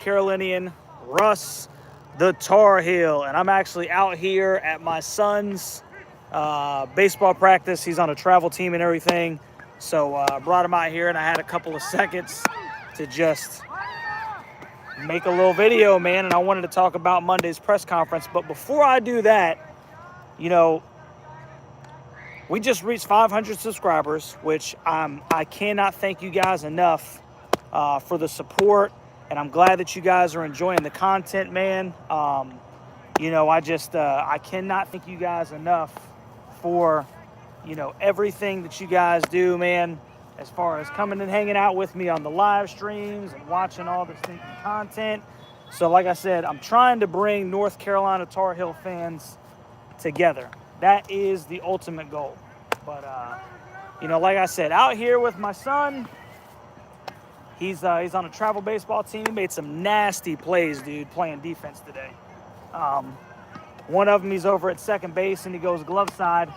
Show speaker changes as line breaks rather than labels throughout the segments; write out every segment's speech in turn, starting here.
Carolinian Russ the Tar Heel, and I'm actually out here at my son's baseball practice. He's on a travel team and everything, so I brought him out here, and I had a couple of seconds to just make a little video, man, and I wanted to talk about Monday's press conference. But before I do that, we just reached 500 subscribers, which I cannot thank you guys enough for the support, and I'm glad that you guys are enjoying the content, man. I cannot thank you guys enough for, everything that you guys do, man, as far as coming and hanging out with me on the live streams and watching all the stinking content. So like I said, I'm trying to bring North Carolina Tar Heel fans together. That is the ultimate goal. But, like I said, out here with my son, he's on a travel baseball team. He made some nasty plays, dude, playing defense today. One of them, he's over at second base, and he goes glove side,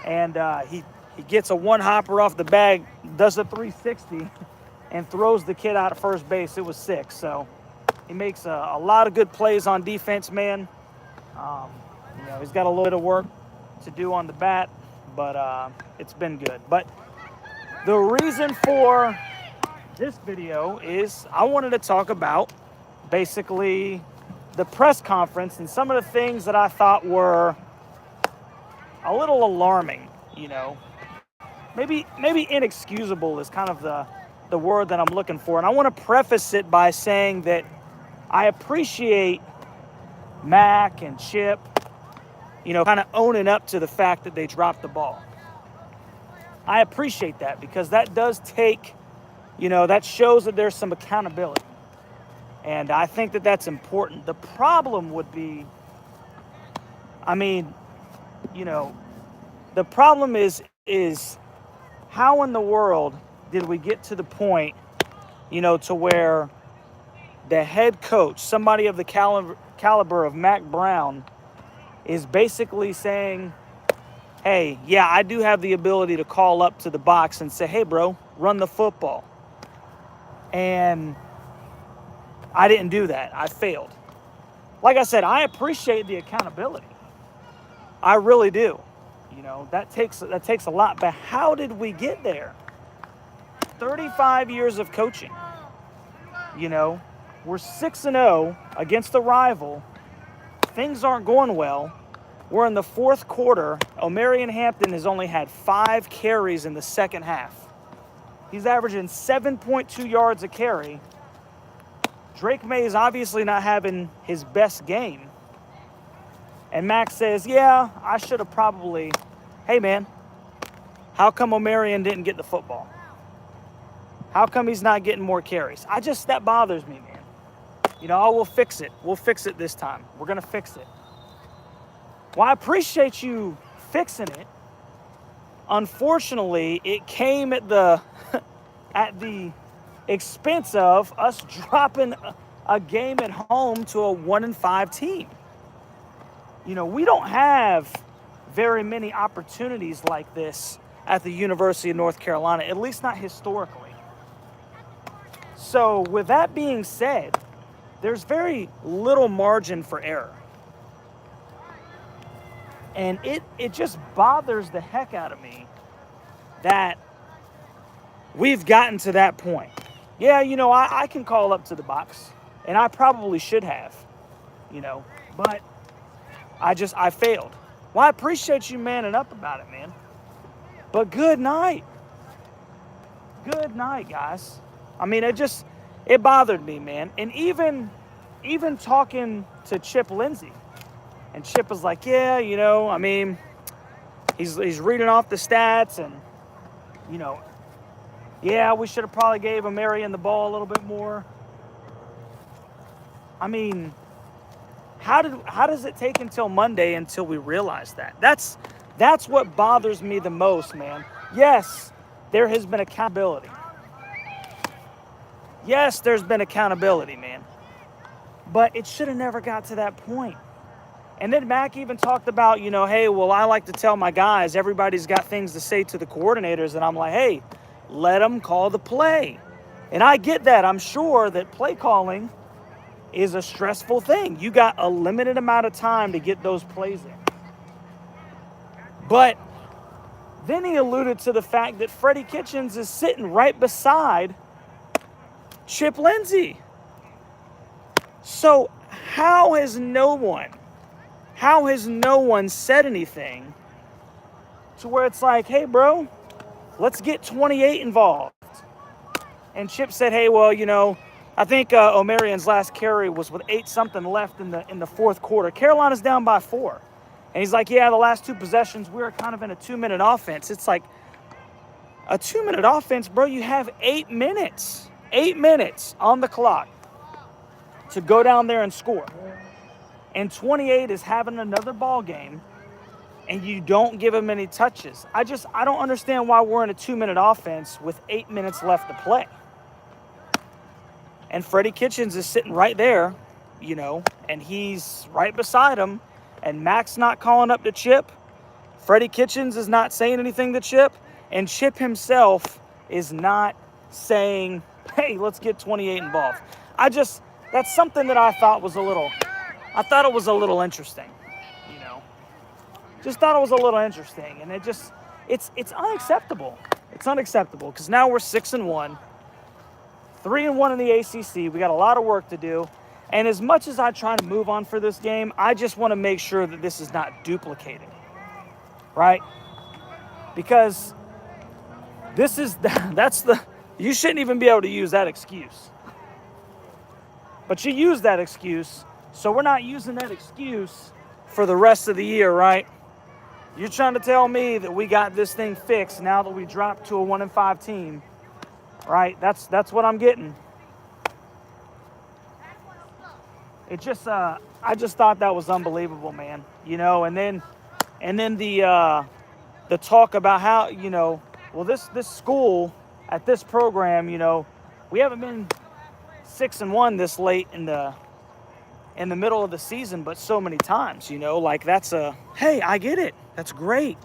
and he gets a one-hopper off the bag, does a 360, and throws the kid out at first base. It was sick. So he makes a lot of good plays on defense, man. He's got a little bit of work to do on the bat, but it's been good. But the reason for this video is I wanted to talk about basically the press conference and some of the things that I thought were a little alarming, maybe inexcusable is kind of the word that I'm looking for. And I want to preface it by saying that I appreciate Mac and Chip, kind of owning up to the fact that they dropped the ball. I appreciate that because that does take, that shows that there's some accountability. And I think that that's important. The problem would be, the problem is how in the world did we get to the point, to where the head coach, somebody of the caliber of Mac Brown, is basically saying, hey, yeah, I do have the ability to call up to the box and say, hey, bro, run the football. And I didn't do that. I failed. Like I said, I appreciate the accountability. I really do. That takes a lot. But how did we get there? 35 years of coaching. We're 6-0 against a rival. Things aren't going well. We're in the fourth quarter. Omarion Hampton has only had 5 carries in the second half. He's averaging 7.2 yards a carry. Drake May is obviously not having his best game. And Max says, yeah, I should have probably, hey, man, how come Omarion didn't get the football? How come he's not getting more carries? That bothers me, man. We'll fix it. We'll fix it this time. We're going to fix it. Well, I appreciate you fixing it. Unfortunately, it came at the expense of us dropping a game at home to a 1-5 team. We don't have very many opportunities like this at the University of North Carolina, at least not historically. So with that being said, there's very little margin for error. And it just bothers the heck out of me that we've gotten to that point. Yeah, I can call up to the box, and I probably should have, but I failed. Well, I appreciate you manning up about it, man. But good night. Good night, guys. It bothered me, man. And even talking to Chip Lindsey, and Chip was like, yeah, he's reading off the stats, and, yeah, we should have probably gave Omarion the ball a little bit more. How does it take until Monday until we realize that? That's what bothers me the most, man. Yes, there has been accountability. Yes, there's been accountability, man. But it should have never got to that point. And then Mac even talked about, hey, well, I like to tell my guys, everybody's got things to say to the coordinators. And I'm like, hey, let them call the play. And I get that. I'm sure that play calling is a stressful thing. You got a limited amount of time to get those plays in. But then he alluded to the fact that Freddie Kitchens is sitting right beside Chip Lindsey. So how has no one said anything to where it's like, hey, bro, let's get 28 involved? And Chip said, hey, well, you know, I think Omarion's last carry was with 8-something left in the fourth quarter. Carolina's down by 4. And he's like, yeah, the last 2 possessions, we were kind of in a 2-minute offense. It's like a 2-minute offense, bro. You have 8 minutes on the clock to go down there and score. And 28 is having another ball game, and you don't give him any touches. I don't understand why we're in a 2-minute offense with 8 minutes left to play. And Freddie Kitchens is sitting right there, you know, and he's right beside him. And Mac's not calling up to Chip. Freddie Kitchens is not saying anything to Chip. And Chip himself is not saying, hey, let's get 28 involved. That's something that I thought was a little interesting, you know. Just thought it was a little interesting. And it's unacceptable. It's unacceptable because now we're 6-1. 3-1 in the ACC. We got a lot of work to do. And as much as I try to move on for this game, I just want to make sure that this is not duplicated, right? Because you shouldn't even be able to use that excuse. But you use that excuse, so we're not using that excuse for the rest of the year, right? You're trying to tell me that we got this thing fixed now that we dropped to a 1-5 team. Right, that's what I'm getting. It just, I just thought that was unbelievable, man. You know, and then the talk about how, you know, well, this school at this program, you know, we haven't been 6-1 this late in the middle of the season, but so many times, you know, like hey, I get it. That's great.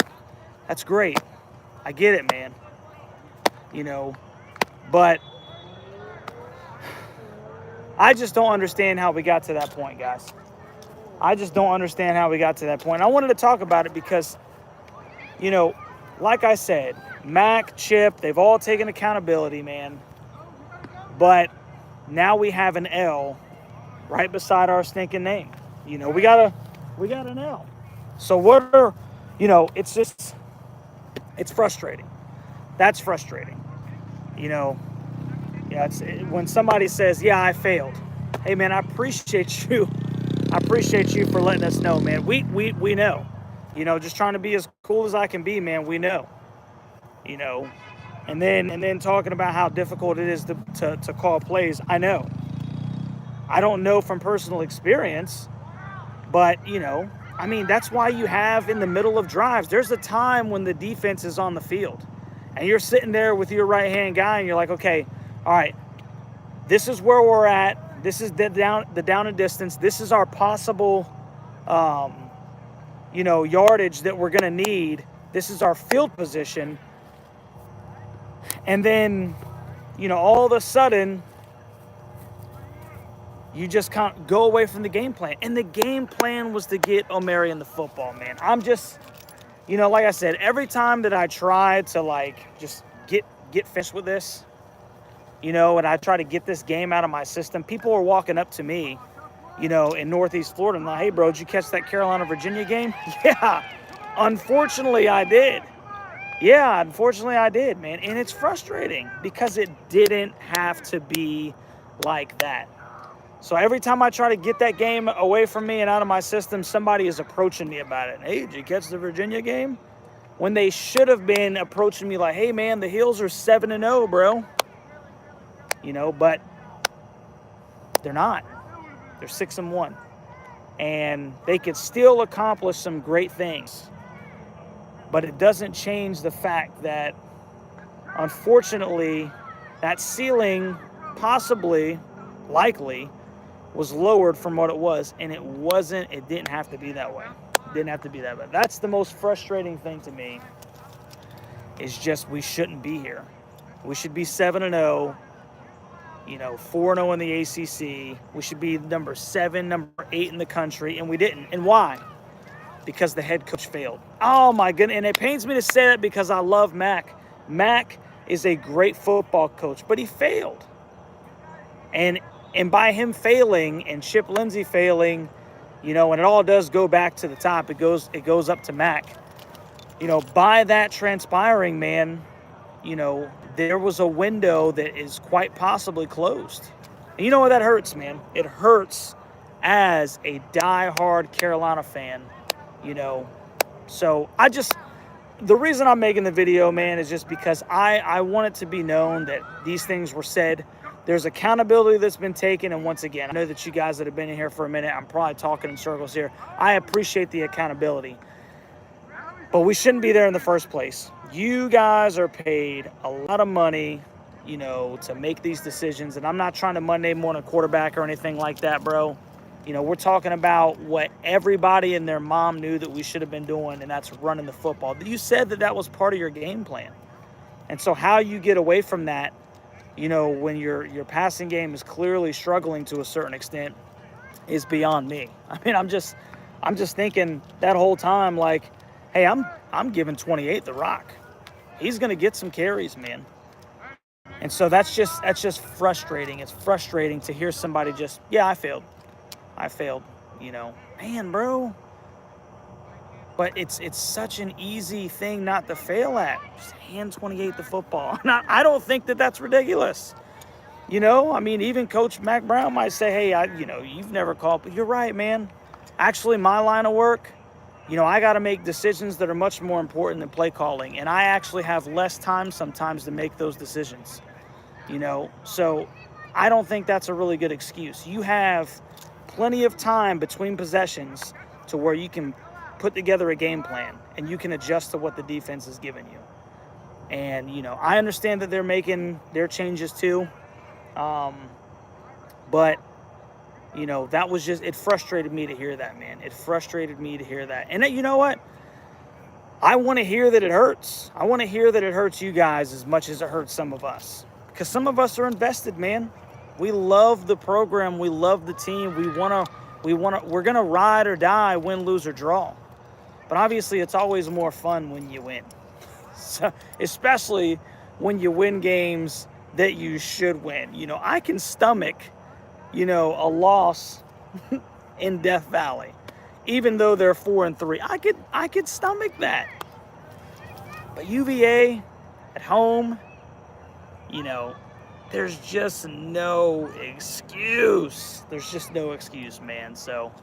That's great. I get it, man. You know. But I just don't understand how we got to that point, guys. I just don't understand how we got to that point. I wanted to talk about it because, you know, like I said, Mac, Chip, they've all taken accountability, man. But now we have an L right beside our stinking name. You know, we got an L. So it's frustrating. That's frustrating. You know, yeah, when somebody says, yeah, I failed. Hey, man, I appreciate you. I appreciate you for letting us know, man. We know. You know, just trying to be as cool as I can be, man. We know. You know, and then talking about how difficult it is to call plays. I know. I don't know from personal experience, but, you know, I mean, that's why you have in the middle of drives, there's a time when the defense is on the field. And you're sitting there with your right-hand guy, and you're like, okay, all right, this is where we're at. This is the down and distance. This is our possible, you know, yardage that we're going to need. This is our field position. And then, you know, all of a sudden, you just can't go away from the game plan. And the game plan was to get Omarion the football, man. I'm just... You know, like I said, every time that I try to, like, just get finished with this, you know, and I try to get this game out of my system, people are walking up to me, you know, in Northeast Florida and like, hey, bro, did you catch that Carolina-Virginia game? Yeah, unfortunately I did. Yeah, unfortunately I did, man. And it's frustrating because it didn't have to be like that. So every time I try to get that game away from me and out of my system, somebody is approaching me about it. Hey, did you catch the Virginia game? When they should have been approaching me like, hey, man, the Heels are 7-0, bro. You know, but they're not. They're 6-1. And they could still accomplish some great things. But it doesn't change the fact that, unfortunately, that ceiling possibly, likely, was lowered from what it was, and it didn't have to be that way. It didn't have to be that way. That's the most frustrating thing to me, is just we shouldn't be here. We should be 7-0, 4-0 in the ACC. We should be number 7, number 8 in the country, and we didn't. And why? Because the head coach failed. Oh, my goodness. And it pains me to say that because I love Mac. Mac is a great football coach, but he failed. And by him failing and Chip Lindsey failing, and it all does go back to the top. It goes up to Mac. By that transpiring, man, there was a window that is quite possibly closed. And you know what that hurts, man? It hurts as a diehard Carolina fan, So the reason I'm making the video, man, is just because I want it to be known that these things were said. There's accountability that's been taken. And once again, I know that you guys that have been in here for a minute, I'm probably talking in circles here. I appreciate the accountability. But we shouldn't be there in the first place. You guys are paid a lot of money, to make these decisions. And I'm not trying to Monday morning quarterback or anything like that, bro. We're talking about what everybody and their mom knew that we should have been doing, and that's running the football. You said that was part of your game plan. And so how you get away from that, when your passing game is clearly struggling to a certain extent, is beyond me. I mean, I'm just thinking that whole time, like, hey, I'm giving 28 the rock. He's going to get some carries, man. And so that's just frustrating. It's frustrating to hear somebody just, I failed, man, bro. But it's such an easy thing not to fail at. Just hand 28 the football. I don't think that that's ridiculous. I mean, even Coach Mac Brown might say, hey, you've never called. But you're right, man. Actually, my line of work, I got to make decisions that are much more important than play calling. And I actually have less time sometimes to make those decisions. So I don't think that's a really good excuse. You have plenty of time between possessions to where you can put together a game plan and you can adjust to what the defense is giving you. And, I understand that they're making their changes too. But, that was it frustrated me to hear that, man. It frustrated me to hear that. And you know what? I want to hear that it hurts. I want to hear that it hurts you guys as much as it hurts some of us. Because some of us are invested, man. We love the program. We love the team. We're going to ride or die, win, lose, or draw. But obviously, it's always more fun when you win. So, especially when you win games that you should win. I can stomach, a loss in Death Valley. Even though they're 4-3, I could stomach that. But UVA at home, there's just no excuse. There's just no excuse, man. So,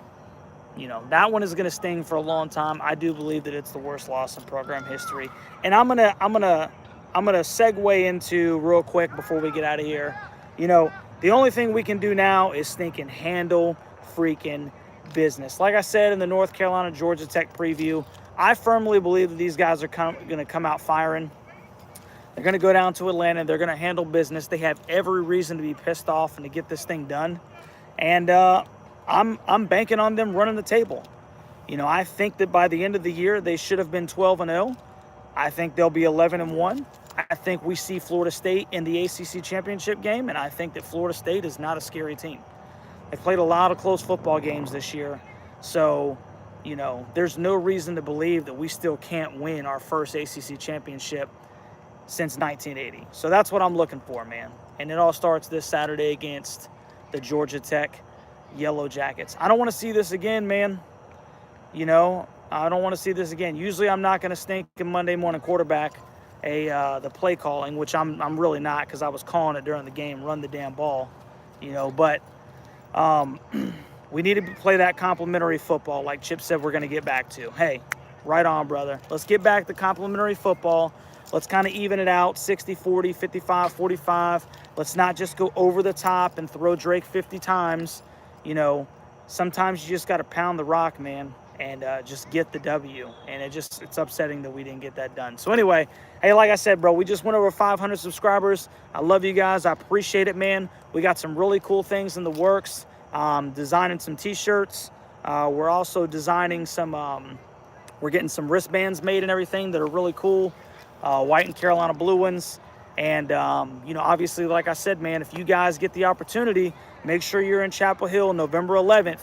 that one is going to sting for a long time. I do believe that it's the worst loss in program history. And I'm gonna segue into real quick before we get out of here. The only thing we can do now is think and handle freaking business. Like I said in the North Carolina Georgia Tech preview, I firmly believe that these guys are going to come out firing. They're going to go down to Atlanta. They're going to handle business. They have every reason to be pissed off and to get this thing done. And I'm banking on them running the table. I think that by the end of the year, they should have been 12-0. I think they'll be 11-1. I think we see Florida State in the ACC championship game, and I think that Florida State is not a scary team. They've played a lot of close football games this year. So, there's no reason to believe that we still can't win our first ACC championship since 1980. So that's what I'm looking for, man. And it all starts this Saturday against the Georgia Tech Yellow Jackets. I don't want to see this again, man. I don't want to see this again. Usually I'm not going to stink in Monday morning quarterback the play calling, which I'm really not, because I was calling it during the game, run the damn ball, but we need to play that complimentary football like Chip said we're going to get back to. Hey, right on, brother. Let's get back to complimentary football. Let's kind of even it out, 60-40, 55-45. Let's not just go over the top and throw Drake 50 times. Sometimes you just got to pound the rock, man, and just get the W. And it's upsetting that we didn't get that done. So anyway, hey, like I said, bro, we just went over 500 subscribers. I love you guys. I appreciate it, man. We got some really cool things in the works. Designing some T-shirts. We're also designing some, we're getting some wristbands made and everything that are really cool. White and Carolina blue ones. And, you know, obviously, like I said, man, if you guys get the opportunity, make sure you're in Chapel Hill November 11th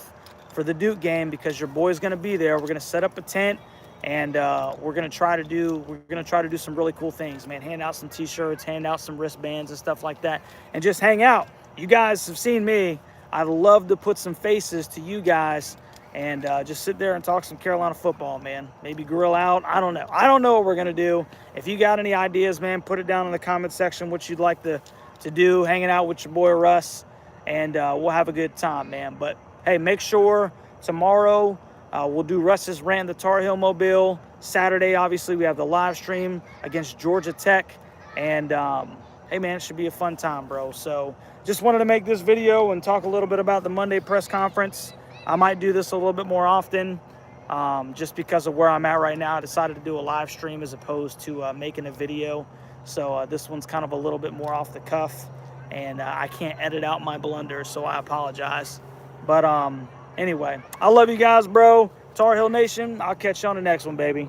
for the Duke game, because your boy's going to be there. We're going to set up a tent, and we're going to try to do some really cool things, man. Hand out some T-shirts, hand out some wristbands and stuff like that, and just hang out. You guys have seen me. I'd love to put some faces to you guys and just sit there and talk some Carolina football, man. Maybe grill out. I don't know. I don't know what we're going to do. If you got any ideas, man, put it down in the comment section what you'd like to do, hanging out with your boy Russ, and we'll have a good time, man. But, hey, make sure tomorrow we'll do Russ's Rant the Tar Heel Mobile. Saturday, obviously, we have the live stream against Georgia Tech. And, hey, man, it should be a fun time, bro. So just wanted to make this video and talk a little bit about the Monday press conference. I might do this a little bit more often just because of where I'm at right now. I decided to do a live stream as opposed to making a video. So this one's kind of a little bit more off the cuff, and I can't edit out my blunders, so I apologize. But anyway, I love you guys, bro. Tar Heel Nation, I'll catch you on the next one, baby.